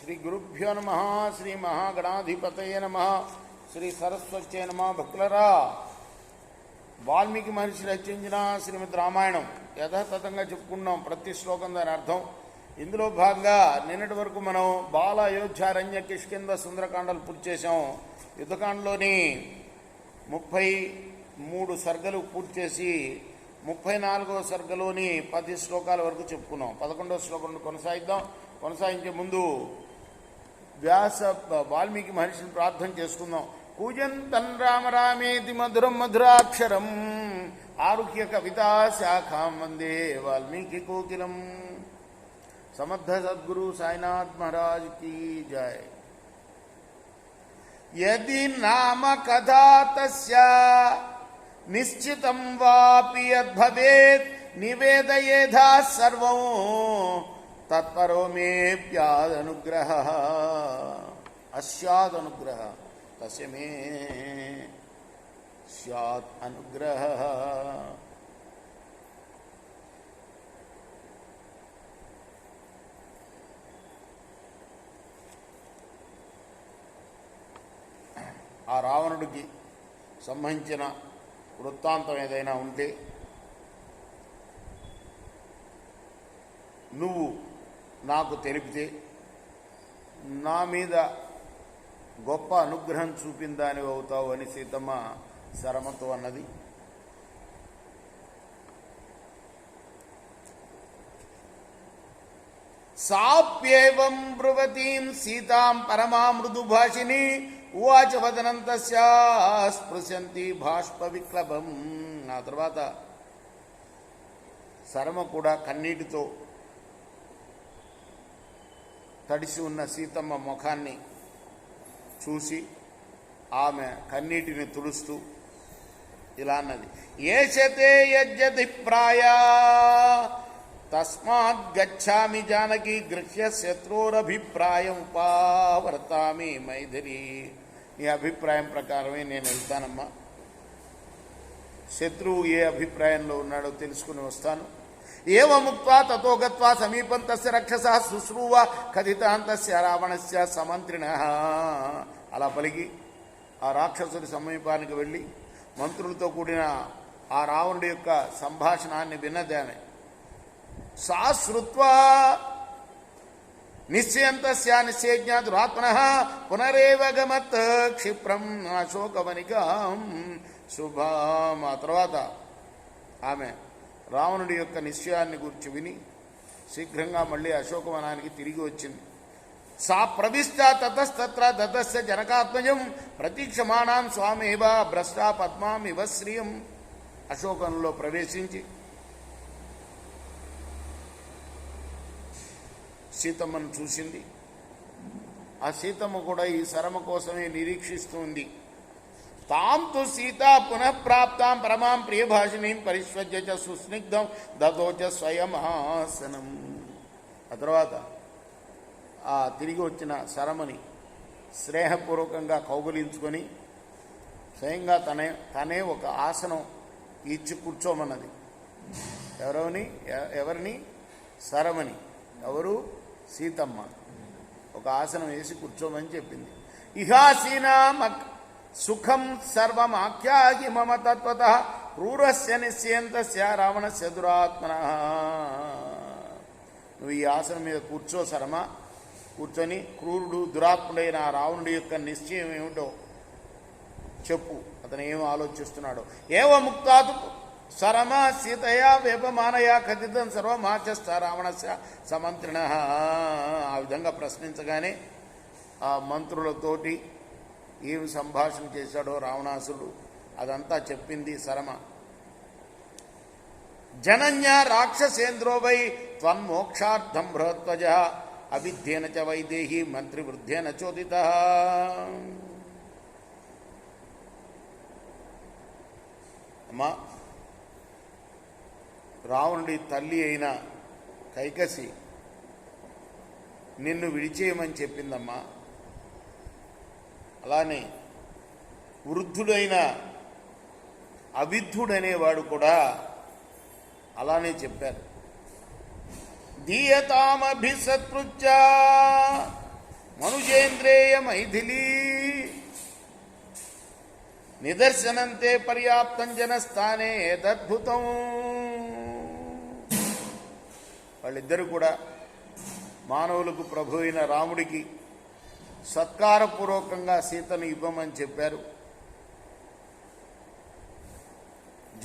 శ్రీ గురుభ్యో నమ. శ్రీ మహాగణాధిపతయ నమ. శ్రీ సరస్వత్యై నమ. భక్తులరా, వాల్మీకి మహర్షి రచించిన శ్రీమద్ రామాయణం యథాతథంగా చెప్పుకున్నాం. ప్రతి శ్లోకం దాని అర్థం. ఇందులో భాగంగా నిన్నటి వరకు మనం బాల, అయోధ్య, అరణ్య, కిష్కింధ, సుందరకాండలు పూర్తి చేసాం. యుద్ధకాండలోని 33 సర్గలు పూర్తి చేసి 34వ సర్గలోని 10 శ్లోకాల వరకు చెప్పుకున్నాం. 11వ శ్లోకం కొనసాగిద్దాం. కొనసాగించే ముందు వాల్మీకి మహర్షిని ప్రార్థన చేసుకుందాం. కూజంతన్ రామ రామేతి మధురం మధురాక్షరం ఆరుహ్య కవితా శాఖాం వందే వాల్మీకి కోకిలం. సమర్థ సద్గురు సాయినాథ్ మహారాజ్ की जय. यदि नाम कथा तस्य निश्चितं वापि यद्भवेत् निवेदयेधा सर्वं तत्परो मे प्यादनुग्रहः अस्यादनुग्रहः तस्य मे स्यात् अनुग्रहः. ఆ రావణుడికి సంబంధించిన వృత్తాంతం ఏదైనా ఉంటే నువ్వు నాకు తెలిపితే నా మీద గొప్ప అనుగ్రహం చూపిందానివి అవుతావు అని సీతమ్మ శరమతో అన్నది. సాప్యేవం బ్రువతీం సీతాం పరమా మృదుభాషిని ఉవాచ వదనం తస్యా స్పృశంతి బాష్ప విక్లభం. ఆ తర్వాత శరమ కూడా కన్నీటితో తడిసి ఉన్న సీతమ్మ ముఖాన్ని చూసి ఆమె కన్నీటిని తుడుస్తూ ఇలా అన్నది. ఏషతే యజ్జతి ప్రాయ తస్మాత్ గచ్ఛామి జానకి గృహ్య శత్రురభిప్రాయం ఉపావర్తామి మైథిలి. నీ అభిప్రాయం ప్రకారమే నేను వెళ్తానమ్మా. శత్రువు ఏ అభిప్రాయంలో ఉన్నాడో తెలుసుకుని వస్తాను. ఏవముక్త్వా తతో గత్వా సమీపం తస్య రక్షసః శుశ్రూవ కథితాంతస్య రావణస్య సమంత్రిణః. అలా పలికి ఆ రాక్షసుడి సమీపానికి వెళ్ళి మంత్రులతో కూడిన ఆ రావణుడి యొక్క సంభాషణాన్ని విన్నదామె. సా శ్రుత్వా నిశ్చయంతస్య నిశ్చయజ్ఞా దురాత్మనః పునరేవ గమత్ క్షిప్రం అశోకవనికాం శుభాం. ఆ తర్వాత ఆమె రావణుడి యొక్క నిశ్చయాన్ని గురించి విని శీఘ్రంగా మళ్ళీ అశోకవనానికి తిరిగి వచ్చింది. సా ప్రవిష్ట తతస్తత్ర దతస్య జనకాత్మజం ప్రతీక్షమాణాం స్వామేవ భ్రష్టా పద్మాం ఇవ శ్రియం. అశోకంలో ప్రవేశించి సీతమ్మను చూసింది. ఆ సీతమ్మ కూడా ఈ శరమ కోసమే నిరీక్షిస్తుంది. తాం తు సీత పునఃప్రాప్తాం పరమాం ప్రియభాషిణీం పరిష్వజ్య చ సుస్నిగ్ధం దదోచ స్వయమాసనం. ఆ తర్వాత ఆ తిరిగి వచ్చిన శరమని స్నేహపూర్వకంగా కౌగులించుకొని స్వయంగా తనే ఒక ఆసనం ఇచ్చి కూర్చోమన్నది. ఎవరిని? శరమని. ఎవరు? సీతమ్మ. ఒక ఆసనం వేసి కూర్చోమని చెప్పింది. ఇహాసీనా సుఖం సర్వమాఖ్యాగి మమ తత్వతః క్రూరస్య నిశ్చయంతస్య రావణస్య దురాత్మనః. నువ్వు ఈ ఆసనం మీద కూర్చో శరమ. కూర్చొని క్రూరుడు, దురాత్ముడైన ఆ రావణుడి యొక్క నిశ్చయం ఏమిటో చెప్పు. అతను ఏం ఆలోచిస్తున్నాడో. ఏవ ముక్తాతు శరమ సీతయా వేపమానయా కథితం సర్వమాచస్థ రావణస్య సమంత్రిణః. ఆ విధంగా ప్రశ్నించగానే ఆ మంత్రులతోటి ఏమి సంభాషణ చేశాడో రావణాసురుడు అదంతా చెప్పింది శరమ. జనన్య రాక్షసేంద్రో వై త్వన్మోక్షార్థం బృహత్వజ అవిధ్యేన చ వైదేహి మంత్రివృద్ధేన చోదితః. అమ్మా, రావణుడి తల్లి అయిన కైకసి నిన్ను విడిచేయమని చెప్పిందమ్మా. అలానే వృద్ధుడైన అవిద్ధుడనేవాడు కూడా అలానే చెప్పారు. దీయతామభిసత్పృత్య ద్విజేంద్రేయ మైథిలీ నిదర్శనంతే పర్యాప్తం జనస్థానే ఏతద్భుతం. వాళ్ళిద్దరూ కూడా మానవులకు ప్రభు అయిన రాముడికి సత్కారపూర్వకంగా సీతను ఇవ్వమని చెప్పారు.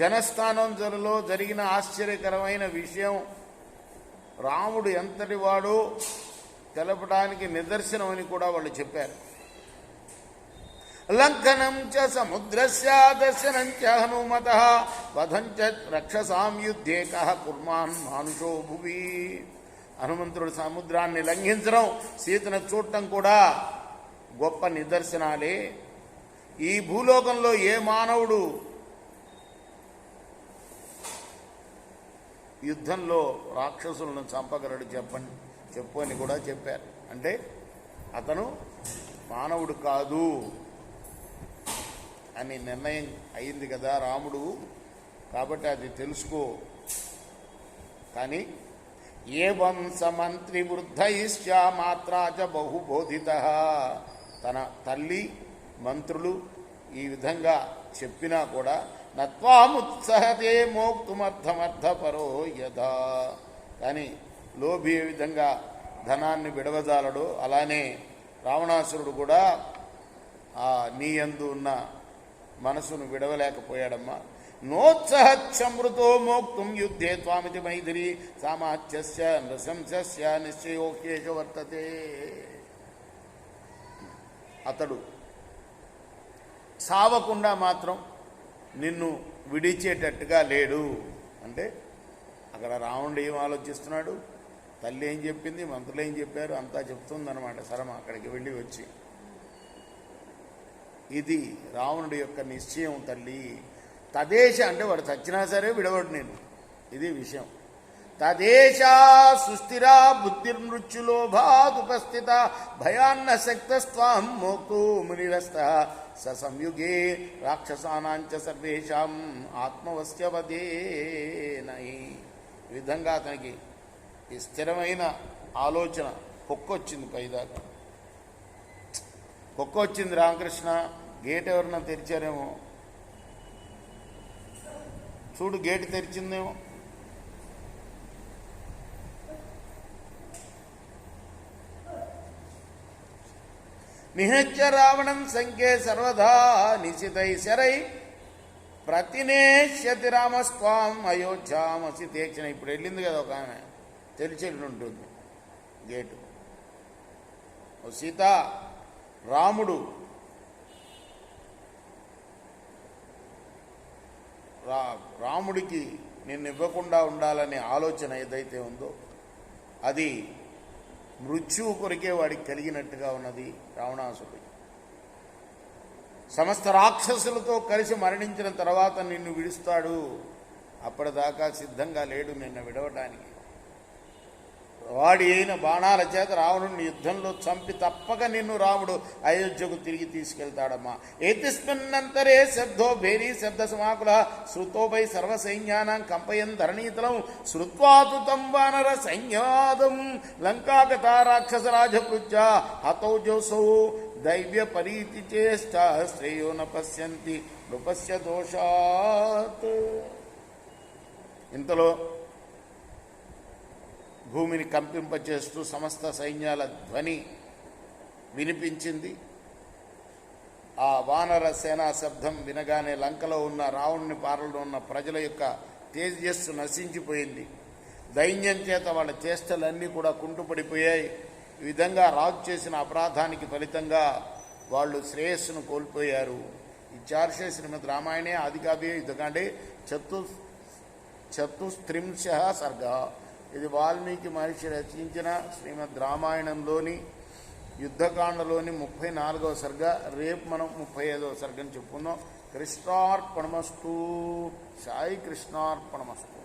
జనస్థానంలో జరిగిన ఆశ్చర్యకరమైన విషయం రాముడు ఎంతటి వాడో తెలపడానికి నిదర్శనమని కూడా వాళ్ళు చెప్పారు. లంఘనం చ సముద్రస్య దర్శనం చ హనుమతః వధం చ రక్షసాం యుద్ధే కః కుర్మాన్ మానుషో భువి. హనుమంతుడు సముద్రాన్ని లంఘించడం, సీతను చూడటం కూడా గొప్ప నిదర్శనాలే. ఈ భూలోకంలో ఏ మానవుడు యుద్ధంలో రాక్షసులను చంపగలడు చెప్పు అని కూడా చెప్పారు. అంటే అతను మానవుడు కాదు అని నిర్ణయం అయింది కదా రాముడు, కాబట్టి అది తెలుసుకో. కానీ ఏ వంశమంత్రి వృద్ధయిశ్చ మాత్రాచ బహుబోధిత, తన తల్లి మంత్రులు ఈ విధంగా చెప్పినా కూడా నత్వాముత్సహతే మోక్తుమర్థమర్థపరో యథా, కానీ లోభి ఏ విధంగా ధనాన్ని విడవజాలడో అలానే రావణాసురుడు కూడా నీ యందు ఉన్న మనసును విడవలేకపోయాడమ్మా. నోత్సహమృతో మోక్తుం యుద్ధే త్వామితి మైథిలి సామాచ్యస్య నృశంసస్య నిశ్చయోకేష వర్తతే. అతడు సావకుండా మాత్రం నిన్ను విడిచేటట్టుగా లేడు. అంటే అక్కడ రావణుడు ఏం ఆలోచిస్తున్నాడు, తల్లి ఏం చెప్పింది, మంత్రులు ఏం చెప్పారు, అంతా చెప్తుందన్నమాట శరమ అక్కడికి వెళ్ళి వచ్చి. ఇది రావణుడి యొక్క నిశ్చయం. తల్లి తదేశ అంటే వాడు చచ్చినా సరే విడవడు నేను, ఇది విషయం. తదేశా సుస్థిరా బుద్ధిర్మృత్యులోభాదుపస్థిత భయాన్న శక్తస్త్వాం మోక్తు మునిరస్త స సంయుగే రాక్షసానాంచ సర్వేషాం ఆత్మవశ్యవదేనై. ఈ విధంగా అతనికి ఈ స్థిరమైన ఆలోచన పొక్కొచ్చింది, పైదాకా పొక్కొచ్చింది. రామకృష్ణ గేట్ ఎవరన్నా తెరిచారేమో చూడు, గేటు తెరిచిందేమో. నిహత్య రావణం సంఖ్యే సర్వదా నిశితై శరై ప్రతినేష్యతి రామస్వాం అయోధ్యామసి తీక్షణ. ఇప్పుడు వెళ్ళింది కదా ఒక ఆమె, తెరిచి ఉంటుంది గేటు. ఓ సీత, రాముడు రాముడికి నిన్ను ఇవ్వకుండా ఉండాలనే ఆలోచన ఏదైతే ఉందో అది మృత్యువు కొరికే వాడికి కలిగినట్టుగా ఉన్నది. రావణాసుడు సమస్త రాక్షసులతో కలిసి మరణించిన తర్వాత నిన్ను విడుస్తాడు, అప్పటిదాకా సిద్ధంగా లేడు నిన్ను విడవటానికి. వాడి అయిన బాణాల చేత రావణుడిని యుద్ధంలో చంపి తప్పక నిన్ను రాముడు అయోధ్యకు తిరిగి తీసుకెళ్తాడమ్మా. ఏతిస్మిన్నంతరే శబ్దో భేరీ శబ్ద సమాకుల శ్రుతోపై సర్వసైన్యానం కంపయన్ ధరణీతలం శ్రుత్వాతుతం వానర సైన్యాదం లంకాగత రాక్షస రాజపృత్య హతౌ జోసౌ దైవ్య పరీతి చేష్ట శ్రేయో న పశ్యంతి నృపస్య దోషాత్. ఇంతలో భూమిని కంపింపచేస్తూ సమస్త సైన్యాల ధ్వని వినిపించింది. ఆ వానర సేనా శబ్దం వినగానే లంకలో ఉన్న రావణుని పాలనలో ఉన్న ప్రజల యొక్క తేజస్సు నశించిపోయింది. దైన్యం చేత వాళ్ళ చేష్టలన్నీ కూడా కుంటుపడిపోయాయి. ఈ విధంగా రాజు చేసిన అపరాధానికి ఫలితంగా వాళ్ళు శ్రేయస్సును కోల్పోయారు. ఈ చార్షే శ్రీమద్ రామాయణే ఆదికావ్యే యుద్ధకాండే చతుస్త్రింశ సర్గ. ఇది వాల్మీకి మహర్షి రచించిన శ్రీమద్ రామాయణంలోని యుద్ధకాండలోని 34వ సర్గ. రేపు మనం 35వ సర్గని చెప్పుకుందాం. కృష్ణార్పణమస్తు. సాయి కృష్ణార్పణమస్తు.